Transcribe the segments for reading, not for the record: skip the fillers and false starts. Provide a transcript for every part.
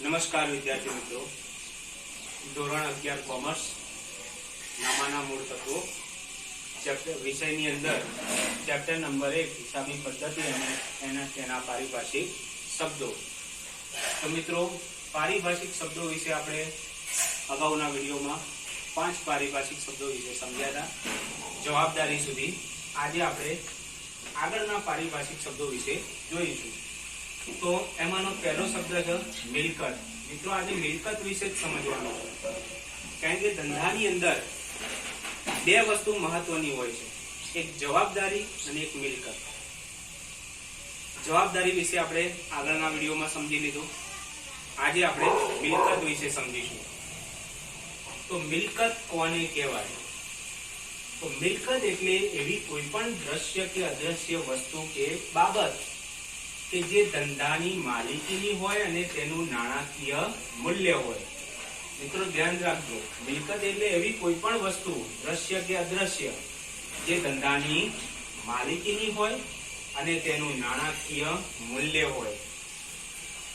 નમસ્કાર વિદ્યાર્થી મિત્રો, ધોરણ 11 કોમર્સ નામાના મૂળ તત્વો ચેપ્ટર વિષયની અંદર ચેપ્ટર નંબર 1 હિસાબની પદ્ધતિ અને તેના પારિભાષિક શબ્દો. તો મિત્રો, પારિભાષિક શબ્દો વિશે આપણે અગાઉના વિડીયોમાં 5 પારિભાષિક શબ્દો વિશે સમજ્યા હતા, જવાબદારી સુધી. આજે આપણે આગળના પારિભાષિક શબ્દો વિશે જોઈશું. તો એમાંનો પહેલો શબ્દ છે મિલકત. મિત્રો, આજે મિલકત વિશે જ સમજવાનું છે, કારણ કે ધંધાની અંદર બે વસ્તુ મહત્વની હોય છે, એક જવાબદારી અને એક મિલકત. જવાબદારી વિશે આપણે આગળના વિડીયોમાં સમજી લીધું. આજે આપણે મિલકત વિશે સમજીશું. તો મિલકત કોને કહેવાય? તો મિલકત એટલે એવી કોઈ પણ દ્રશ્ય કે અદ્રશ્ય વસ્તુ કે બાબત કે જે ધંધાની માલિકીની હોય અને તેનું નાણાકીય મૂલ્ય હોય. મિત્રો, ધ્યાન રાખજો, મિલકત એટલે એવી કોઈ પણ વસ્તુ દ્રશ્ય કે અદ્રશ્ય જે ધંધાની માલિકીની હોય અને તેનું નાણાકીય મૂલ્ય હોય.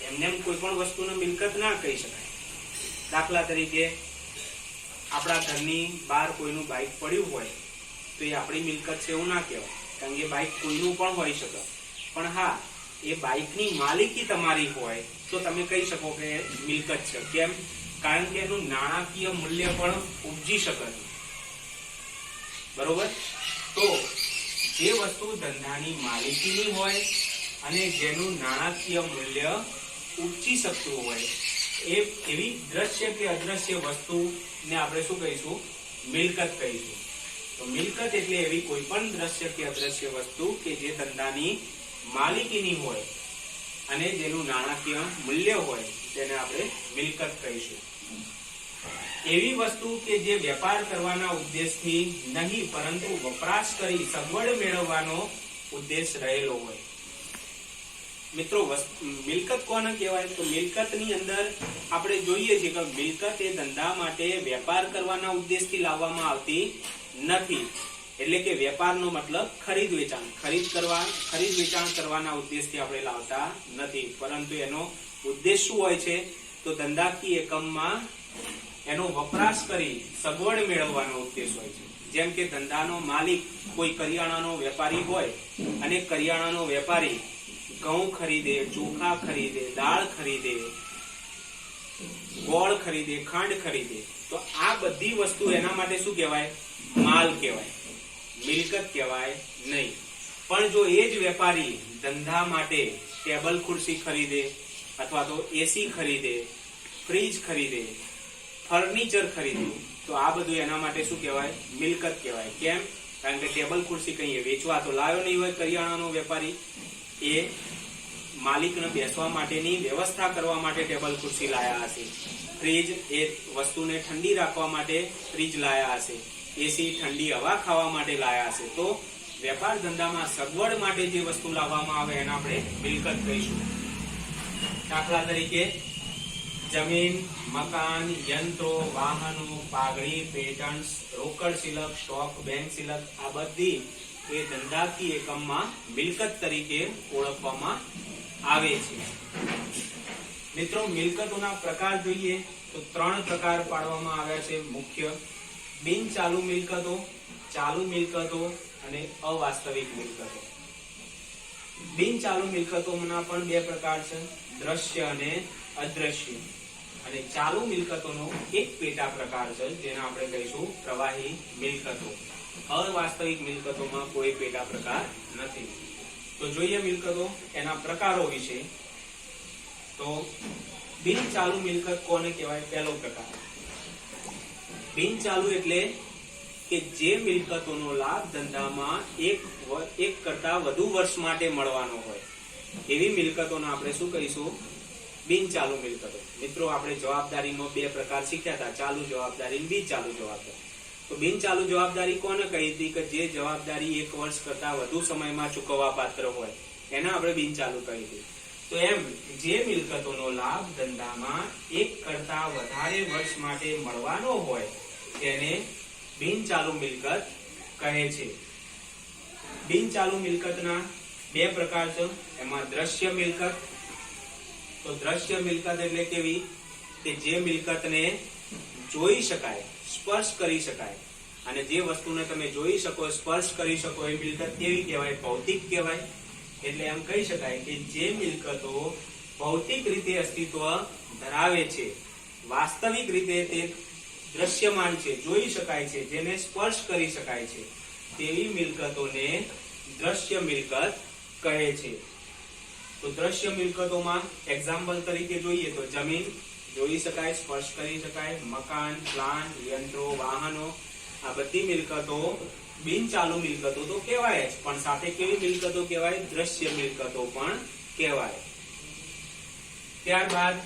એમને કોઈ પણ વસ્તુને મિલકત ના કહી શકાય. દાખલા તરીકે, આપણા ઘરની બહાર કોઈનું બાઇક પડ્યું હોય તો એ આપણી મિલકત છે એવું ના કહેવાય, કારણ કે બાઇક કોઈનું પણ હોઈ શકે. પણ હા, એ બાઇકની માલિકી તમારી હોય તો તમે કહી શકો કે મિલકત છે. કેમ? કારણ કે એનું નાણાકીય મૂલ્ય પણ ઉપજી શકે. બરોબર? તો જે વસ્તુ ધંધાની માલિકીની હોય અને જેનું નાણાકીય મૂલ્ય ઉપજી શકતું હોય એવી દ્રશ્ય કે અદ્રશ્ય વસ્તુને આપણે શું કહીશું? મિલકત કહીશું. તો મિલકત એટલે એવી કોઈ પણ દ્રશ્ય કે અદ્રશ્ય વસ્તુ કે જે ધંધાની માલિકીની હોય અને જેનું નાણાકીય મૂલ્ય હોય તેને આપણે મિલકત કહીશું. એવી વસ્તુ કે જે વેપાર કરવાના ઉદ્દેશથી નહીં પરંતુ વપરાશ કરી સગવડ મેળવવાનો ઉદ્દેશ રહેલો હોય. મિત્રો, મિલકત કોને કહેવાય? તો મિલકતની અંદર આપણે જોઈએ છીએ કે મિલકત એ ધંધા માટે વેપાર કરવાના ઉદ્દેશથી લાવવામાં આવતી નથી. એટલે કે વેપારનો મતલબ ખરીદ વેચાણ કરવાના ઉદ્દેશથી આપણે લાવતા નથી, પરંતુ એનો ઉદ્દેશ શું હોય છે? તો ધંધાકીય એકમમાં એનો વપરાશ કરી સગવડ મેળવવાનો ઉદ્દેશ હોય છે. જેમ કે ધંધાનો માલિક કોઈ કરિયાણાનો વેપારી હોય અને કરિયાણાનો વેપારી ઘઉં ખરીદે, ચોખા ખરીદે, દાળ ખરીદે, ગોળ ખરીદે, ખાંડ ખરીદે, તો આ બધી વસ્તુ એના માટે શું કહેવાય? માલ કહેવાય, મિલકત કહેવાય નહીં. પણ જો એ જ વેપારી ધંધા માટે ટેબલ ખુરશી ખરીદે અથવા તો એસી ખરીદે, ફ્રીજ ખરીદે, ફર્નિચર ખરીદે, તો આ બધું એના માટે શું કહેવાય? મિલકત કહેવાય. કેમ? કારણ કે ટેબલ ખુરશી કહીએ વેચવા તો લાવ્યો નહીં હોય કરિયાણાનો વેપારી, એ માલિકને બેસવા માટેની વ્યવસ્થા કરવા માટે ટેબલ ખુરશી લાયા હશે. ફ્રીજ એ વસ્તુને ઠંડી રાખવા માટે ફ્રીજ લાયા હશે. એસી ઠંડી હવા ખાવા માટે લાયા હશે. તો વેપાર ધંધામાં સગવડ માટે જે વસ્તુ લાવવામાં આવે એને આપણે મિલકત કહીશું. દાખલા તરીકે, જમીન, મકાન, યંત્રો, વાહનો, પાઘડી, પેટન્ટ્સ, રોકડ સિલક, સ્ટોક, બેંક સિલક, આ બધી એ ધંધાકીય એકમમાં મિલકત તરીકે ઓળખવામાં આવે છે. મિત્રો, મિલકતોના પ્રકાર જોઈએ તો 3 પ્રકાર પાડવામાં આવ્યા છે મુખ્ય: બિન ચાલુ મિલકતો, ચાલુ મિલકતો અને અવાસ્તવિક મિલકતો. બિન ચાલુ મિલકતોના પણ 2 પ્રકાર છે, દ્રશ્ય અને અદ્રશ્ય. અને ચાલુ મિલકતોનો એક પેટા પ્રકાર છે જેને આપણે કહીશું પ્રવાહી મિલકતો. અવાસ્તવિક મિલકતોમાં કોઈ પેટા પ્રકાર નથી. તો જોઈએ મિલકતો, એના પ્રકારો વિશે. તો બિન ચાલુ મિલકત કોને કહેવાય? પહેલો પ્રકાર, બિન ચાલુ એટલે કે જે મિલકતોનો લાભ ધંધામાં એક કરતા વધુ વર્ષ માટે મળવાનો હોય એવી મિલકતોને આપણે શું કહીશું? બિન ચાલુ મિલકતો. મિત્રો, આપણે જવાબદારીનો 2 પ્રકાર શીખ્યા હતા, ચાલુ જવાબદારી અને બિન ચાલુ જવાબદારી. તો બિન ચાલુ જવાબદારી કોને કહી હતી? કે જે જવાબદારી 1 વર્ષ કરતા વધુ સમયમાં ચૂકવવા પાત્ર હોય એને આપણે બિન ચાલુ કહી હતી. તો એમ જે મિલકતોનો લાભ ધંધામાં 1 કરતા વધારે વર્ષ માટે મળવાનો હોય તેને બિન ચાલુ મિલકત કહે છે. બિન ચાલુ મિલકતના 2 પ્રકાર છે. એમાં દ્રશ્ય મિલકત તો દ્રશ્ય મિલકત એટલે કેવી કે જે મિલકતને જોઈ શકાય, સ્પર્શ કરી શકાય, અને જે વસ્તુને તમે જોઈ શકો, સ્પર્શ કરી શકો એ મિલકત કેવી કહેવાય? ભૌતિક કહેવાય. એટલે એમ કહી શકાય કે જે મિલકતો ભૌતિક રીતે અસ્તિત્વ ધરાવે છે, વાસ્તવિક રીતે તે દ્રશ્યમાન છે, જોઈ શકાય છે, જેને સ્પર્શ કરી શકાય છે, તેવી મિલકતોને દ્રશ્ય મિલકત કહે છે. તો દ્રશ્ય મિલકતોમાં એક્ઝામ્પલ તરીકે જોઈએ તો જમીન જોઈ શકાય, સ્પર્શ કરી શકાય, મકાન, પ્લાન્ટ, યંત્રો, વાહનો, આ બધી મિલકતો બિનચાલુ મિલકતો તો કહેવાય જ, પણ સાથે કેવી મિલકતો કહેવાય? દ્રશ્ય મિલકતો પણ કહેવાય. ત્યારબાદ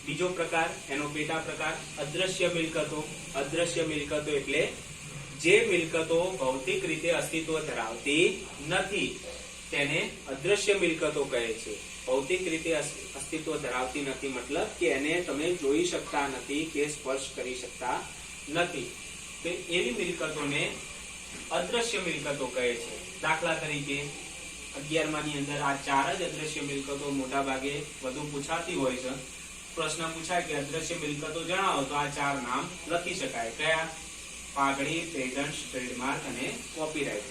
બીજો પ્રકાર, એનો પેટા પ્રકાર અદ્રશ્ય મિલકતો. અદ્રશ્ય મિલકતો એટલે જે મિલકતો ભૌતિક રીતે અસ્તિત્વ ધરાવતી નથી તેને અદ્રશ્ય મિલકતો કહે છે. ભૌતિક રીતે અસ્તિત્વ ધરાવતી નથી મતલબ કે એને તમે જોઈ શકતા નથી કે સ્પર્શ કરી શકતા નથી, તો એવી મિલકતોને અદ્રશ્ય મિલકતો કહે છે. દાખલા તરીકે 11મા ની અંદર આ ચાર જ અદ્રશ્ય મિલકતો મોટા ભાગે વધુ પૂછાતી હોય છે. પ્રશ્ન પૂછાય કે અદ્રશ્ય મિલકતો જણાવો તો આ ચાર નામ લખી શકાય. કયા? પાઘડી, પેટન્ટ, ટ્રેડમાર્ક અને કોપીરાઇટ.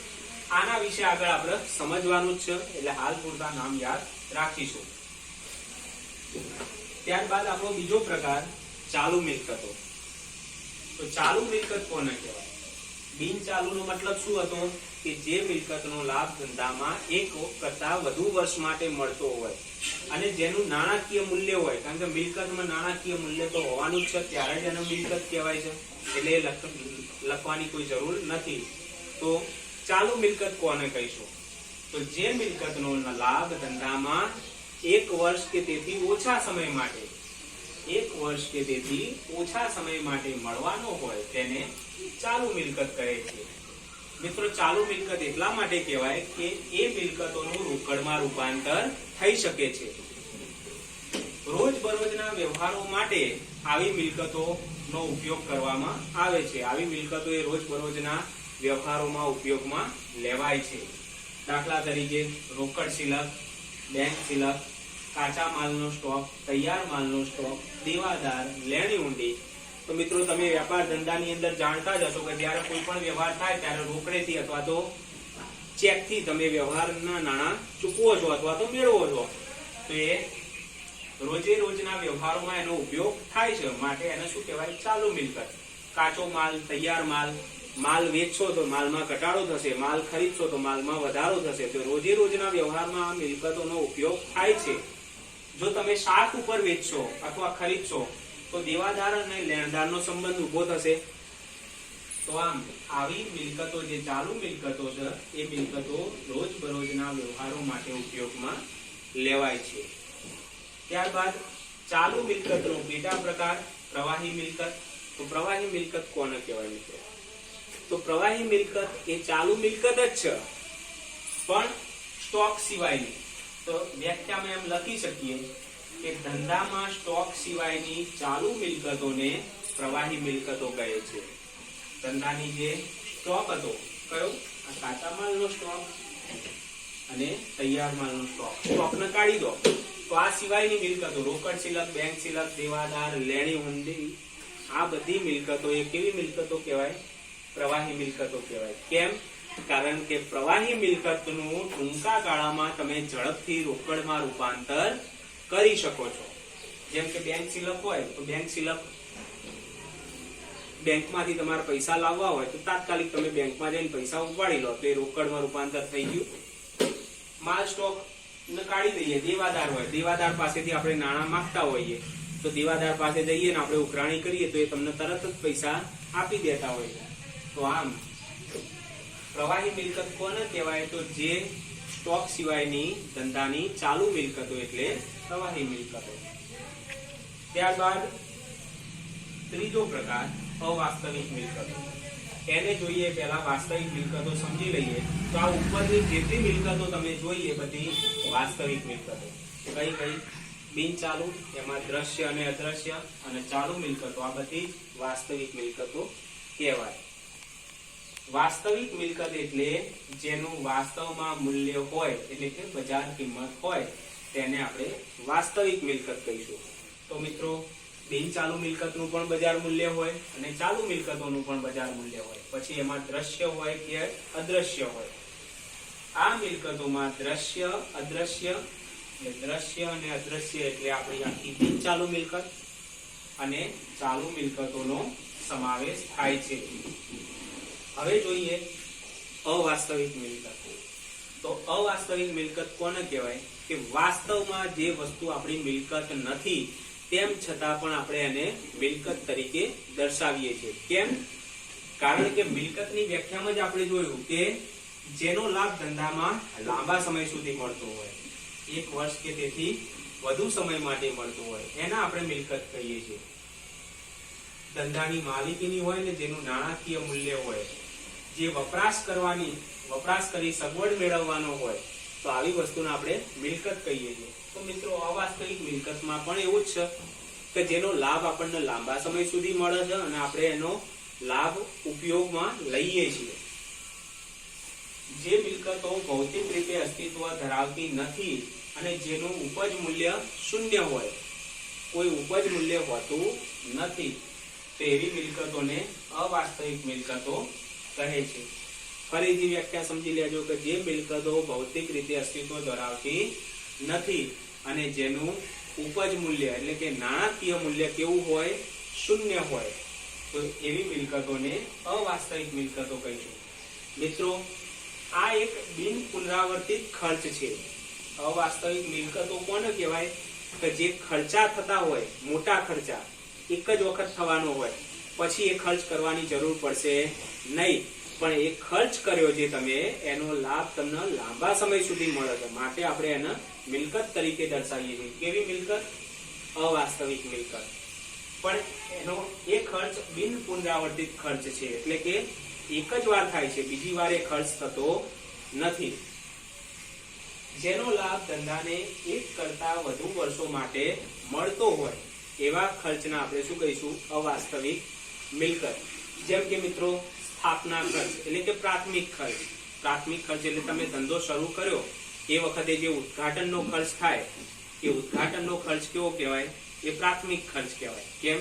આના વિશે આગળ આપણે સમજવાનું જ છે, એટલે હાલ પૂરતા નામ યાદ રાખીશું. ત્યારબાદ આપણો બીજો પ્રકાર ચાલુ મિલકતો. તો ચાલુ મિલકત કોને કહેવાય? બિનચાલુ નો મતલબ શું હતો? કે જે મિલકતનો લાભ ધંધામાં એક કરતા વધુ વર્ષ માટે મળતો હોય અને જેનું નાણાકીય મૂલ્ય હોય, કારણ કે મિલકતમાં નાણાકીય મૂલ્ય તો હોવાનું જ છે, ત્યારે જ એનો મિલકત કહેવાય છે, એટલે લખવાની કોઈ જરૂર નથી. તો ચાલુ મિલકત કોને કહીશું? તો જે મિલકતનો લાભ ધંધામાં 1 વર્ષ કે તેથી ઓછા સમય માટે, 1 વર્ષ કે તેથી ઓછા સમય માટે મળવાનો હોય તેને ચાલુ મિલકત કહે છે. મિત્રો, ચાલુ મિલકત એટલા માટે કહેવાય કે એ મિલકતોનું રોકડમાં રૂપાંતર થઈ શકે છે. રોજબરોજના વ્યવહારો માટે આવી મિલકતોનો ઉપયોગ કરવામાં આવે છે. આવી મિલકતો એ રોજબરોજના વ્યવહારોમાં ઉપયોગમાં લેવાય છે. દાખલા તરીકે રોકડ શિલક, બેંક શિલક, કાચા માલનો સ્ટોક, તૈયાર માલનો સ્ટોક, દેવાદાર, લેણી ઊંડી. તો મિત્રો, તમે વેપાર ધંધાની અંદર જાણતા જ હશો કે જ્યારે કોઈ પણ વ્યવહાર થાય ત્યારે રોકડેથી અથવા તો ચેકથી તમે વ્યવહારના નાણાં ચૂકવો છો અથવા તો મેળવો છો. તો એ રોજે રોજના વ્યવહારોમાં એનો ઉપયોગ થાય છે, માટે એને શું કહેવાય? ચાલુ મિલકત. કાચો માલ, તૈયાર માલ, માલ વેચશો તો માલમાં ઘટાડો થશે, માલ ખરીદશો તો માલમાં વધારો થશે. તો રોજે રોજના વ્યવહારમાં આ મિલકતોનો ઉપયોગ થાય છે. જો તમે શાક ઉપર વેચશો અથવા ખરીદશો તો દેવાદાર અને લેણદારનો સંબંધ ઉભો થશે. તો આમ આવી મિલકતો જે ચાલુ મિલકતો છે એ મિલકતો રોજબરોજના વ્યવહારો માટે ઉપયોગમાં લેવાય છે. ત્યારબાદ ચાલુ મિલકતનો પેટા પ્રકાર પ્રવાહી મિલકત. તો પ્રવાહી મિલકત કોને કહેવાય મિત્રો? તો પ્રવાહી મિલકત એ ચાલુ મિલકત જ છે, પણ સ્ટોક સિવાયની. તો વ્યાખ્યામાં એમ લખી શકીએ કે ધંધામાં સ્ટોક સિવાયની ચાલુ મિલકતોને પ્રવાહી મિલકતો કહે છે. ધંધાની જે સ્ટોક હતો, કયો? આ કાચા માલનો સ્ટોક અને તૈયાર માલનો સ્ટોક, સ્ટોકને કાઢી દો તો આ સિવાયની મિલકતો, રોકડ શિલક, બેંક શિલક, દેવાદાર, લેણી ઊંડી, આ બધી મિલકતો એ કેવી મિલકતો કહેવાય? પ્રવાહી મિલકતો કહેવાય. કેમ? કારણ કે પ્રવાહી મિલકતનું ટૂંકા ગાળામાં તમે ઝડપથી રોકડમાં રૂપાંતર કરી શકો છો. જેમ કે બેંક શિલક હોય તો બેંક શિલક, બેંકમાંથી તમારે પૈસા લાવવા હોય તો તાત્કાલિક તમે બેંકમાં જઈને પૈસા ઉપાડી લો તો એ રોકડમાં રૂપાંતર થઈ ગયું. માલ સ્ટોક ને કાઢી દઈએ. દેવાદાર હોય, દેવાદાર પાસેથી આપણે નાણાં માંગતા હોઈએ તો દેવાદાર પાસે જઈએ ને આપણે ઉઘરાણી કરીએ તો એ તમને તરત જ પૈસા આપી દેતા હોય. તો આમ પ્રવાહી મિલકત કોને કહેવાય? તો જે સ્ટોક સિવાયની ધંધાની ચાલુ મિલકતો એટલે પ્રવાહી મિલકતો. ત્યારબાદ ત્રીજો પ્રકાર અવાસ્તવિક મિલકતો. એને જોઈએ પહેલા વાસ્તવિક મિલકતો સમજી લઈએ. તો આ ઉપરની જેટલી મિલકતો તમે જોઈએ બધી વાસ્તવિક મિલકતો. કઈ કઈ? બિનચાલુ, એમાં દ્રશ્ય અને અદ્રશ્ય, અને ચાલુ મિલકતો, આ બધી વાસ્તવિક મિલકતો કહેવાય. વાસ્તવિક મિલકત એટલે જેનું વાસ્તવમાં મૂલ્ય હોય, એટલે કે બજાર કિંમત હોય તેને આપણે વાસ્તવિક મિલકત કહીશું. તો મિત્રો, બિનચાલુ મિલકતનું પણ બજાર મૂલ્ય હોય અને ચાલુ મિલકતોનું પણ બજાર મૂલ્ય હોય. પછી એમાં દ્રશ્ય હોય કે અદ્રશ્ય હોય. આ મિલકતોમાં દ્રશ્ય અદ્રશ્ય અને અદ્રશ્ય એટલે આપણી આખી બિનચાલુ મિલકત અને ચાલુ મિલકતોનો સમાવેશ થાય છે. હવે જોઈએ અવાસ્તવિક મિલકત. તો અવાસ્તવિક મિલકત કોને કહેવાય? કે વાસ્તવમાં જે વસ્તુ આપણી મિલકત નથી તેમ છતાં પણ આપણે એને મિલકત તરીકે દર્શાવીએ છીએ. કેમ? કારણ કે મિલકતની વ્યાખ્યામાં જ આપણે જોયું કે જેનો લાભ ધંધામાં લાંબા સમય સુધી મળતો હોય, 1 વર્ષ કે તેથી વધુ સમય માટે મળતો હોય, એના આપણે મિલકત કહીએ છીએ. ધંધાની માલિકીની હોય ને જેનું નાણાકીય મૂલ્ય હોય, જે વપરાશ કરી સગવડ મેળવવાનો હોય, તો આવી વસ્તુને આપણે મિલકત કહીએ છીએ. તો મિત્રો, અવાસ્તવિક મિલકતમાં પણ એવું જ છે કે જેનો લાભ આપણને લાંબા સમય સુધી મળે છે અને આપણે એનો લાભ ઉપયોગમાં લઈએ છીએ. જે મિલકતો ભૌતિક રીતે અસ્તિત્વ ધરાવતી નથી અને જેનું ઉપજ મૂલ્ય શૂન્ય હોય, કોઈ ઉપજ મૂલ્ય હોતું નથી, તેવી મિલકતોને અવાસ્તવિક મિલકતો કહે છે. ફરીથી વ્યાખ્યા સમજી લેજો કે જે મિલકતો ભૌતિક રીતે અસ્તિત્વ ધરાવતી નથી અને જેનું ઉપજ મૂલ્ય એટલે કે નાણાકીય મૂલ્ય કેવું હોય? શૂન્ય હોય, તો એવી મિલકતોને અવાસ્તવિક મિલકતો કહીશું. મિત્રો, આ એક બિન પુનરાવર્તિત ખર્ચ છે. અવાસ્તવિક મિલકતો કોને કહેવાય? કે જે ખર્ચા થતા હોય, મોટા ખર્ચા એક જ વખત થવાનો હોય, પછી એ ખર્ચ કરવાની જરૂર પડશે નહીં, પણ એ ખર્ચ કર્યો જે તમે એનો લાભ તમને લાંબા સમય સુધી મળે છે, માટે આપણે એને મિલકત તરીકે દર્શાવીએ છીએ. કેવી મિલકત? અવાસ્તવિક મિલકત. પણ એનો એ ખર્ચ બિન પુનરાવર્તિત ખર્ચ છે, એટલે કે એક જ વાર થાય છે, બીજી વાર એ ખર્ચ થતો નથી. જેનો લાભ ધંધાને 1 કરતા વધુ વર્ષો માટે મળતો હોય એવા ખર્ચને આપણે શું કહીશું? અવાસ્તવિક મિલકત. જેમ કે મિત્રો, સ્થાપના ખર્ચ એટલે કે પ્રાથમિક ખર્ચ. પ્રાથમિક ખર્ચ એટલે તમે ધંધો શરૂ કર્યો એ વખતે જે ઉદ્ઘાટનનો ખર્ચ થાય, એ ઉદ્ઘાટનનો ખર્ચ કેવો કહેવાય? એ પ્રાથમિક ખર્ચ કહેવાય. કેમ?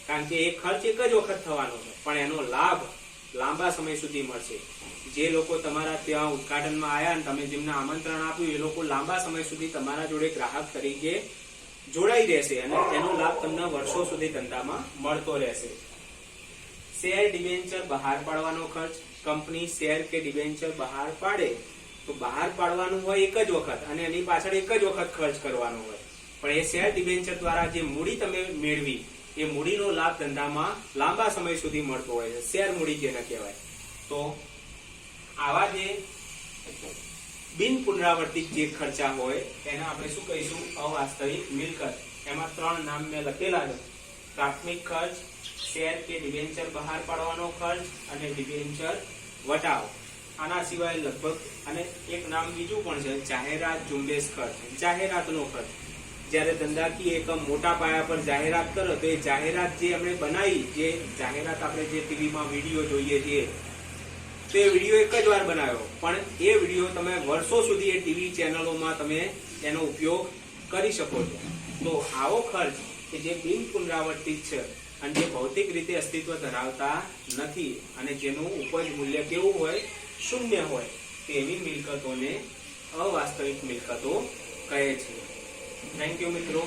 કારણ કે એ ખર્ચ એક જ વખત થવાનો છે, પણ એનો લાભ લાંબા સમય સુધી મળશે. જે લોકો તમારા ત્યાં ઉદ્ઘાટનમાં આવ્યા અને તમે જેમને આમંત્રણ આપ્યું, એ લોકો લાંબા સમય સુધી તમારા જોડે ગ્રાહક તરીકે જોડાઈ રહેશે અને એનો લાભ તમને વર્ષો સુધી ધંધામાં મળતો રહેશે. શેર ડિબેન્ચર બહાર પાડવાનો ખર્ચ. કંપની શેર કે ડિબેન્ચર બહાર પાડે તો બહાર પાડવાનું હોય એક જ વખત અને એની પાછળ એક જ વખત ખર્ચ કરવાનો હોય, પણ એ શેર ડિબેન્ચર દ્વારા જે મૂડી તમે મેળવી, એ મૂડીનો લાભ ધંધામાં લાંબા સમય સુધી મળતો હોય છે. શેર મૂડી જેને કહેવાય. તો આવા જે બિન પુનરાવર્તિત જે ખર્ચા હોય એને આપણે શું કહીશું? અવાસ્તવિક મિલકત. એમાં 3 નામ મેં લખેલા છે: પ્રાથમિક ખર્ચ, શેર કે ડિબેન્ચર બહાર પાડવાનો ખર્ચ અને ડિબેન્ચર વટાવ. આના સિવાય લગભગ અને એક નામ બીજું પણ છે, જાહેરાત ઝુંબેશ ખર્ચ. જાહેરાતનો ખર્ચ. જ્યારે ધંધાકીય એકમ મોટા પાયા પર જાહેરાત કરો તો એ જાહેરાત જે આપણે બનાવી, જે જાહેરાત આપણે જે ટીવીમાં વિડીયો જોઈએ છીએ, તો એ વિડીયો એક જ વાર બનાવ્યો, પણ એ વિડીયો તમે વર્ષો સુધી એ ટીવી ચેનલોમાં તમે એનો ઉપયોગ કરી શકો છો. તો આવો ખર્ચ કે જે બિન પુનરાવર્તિત છે અને જે ભૌતિક રીતે અસ્તિત્વ ધરાવતા નથી અને જેનું ઉપજ મૂલ્ય કેવું હોય? શૂન્ય હોય, તેવી મિલકતોને અવાસ્તવિક મિલકતો કહે છે. થેન્ક યુ મિત્રો.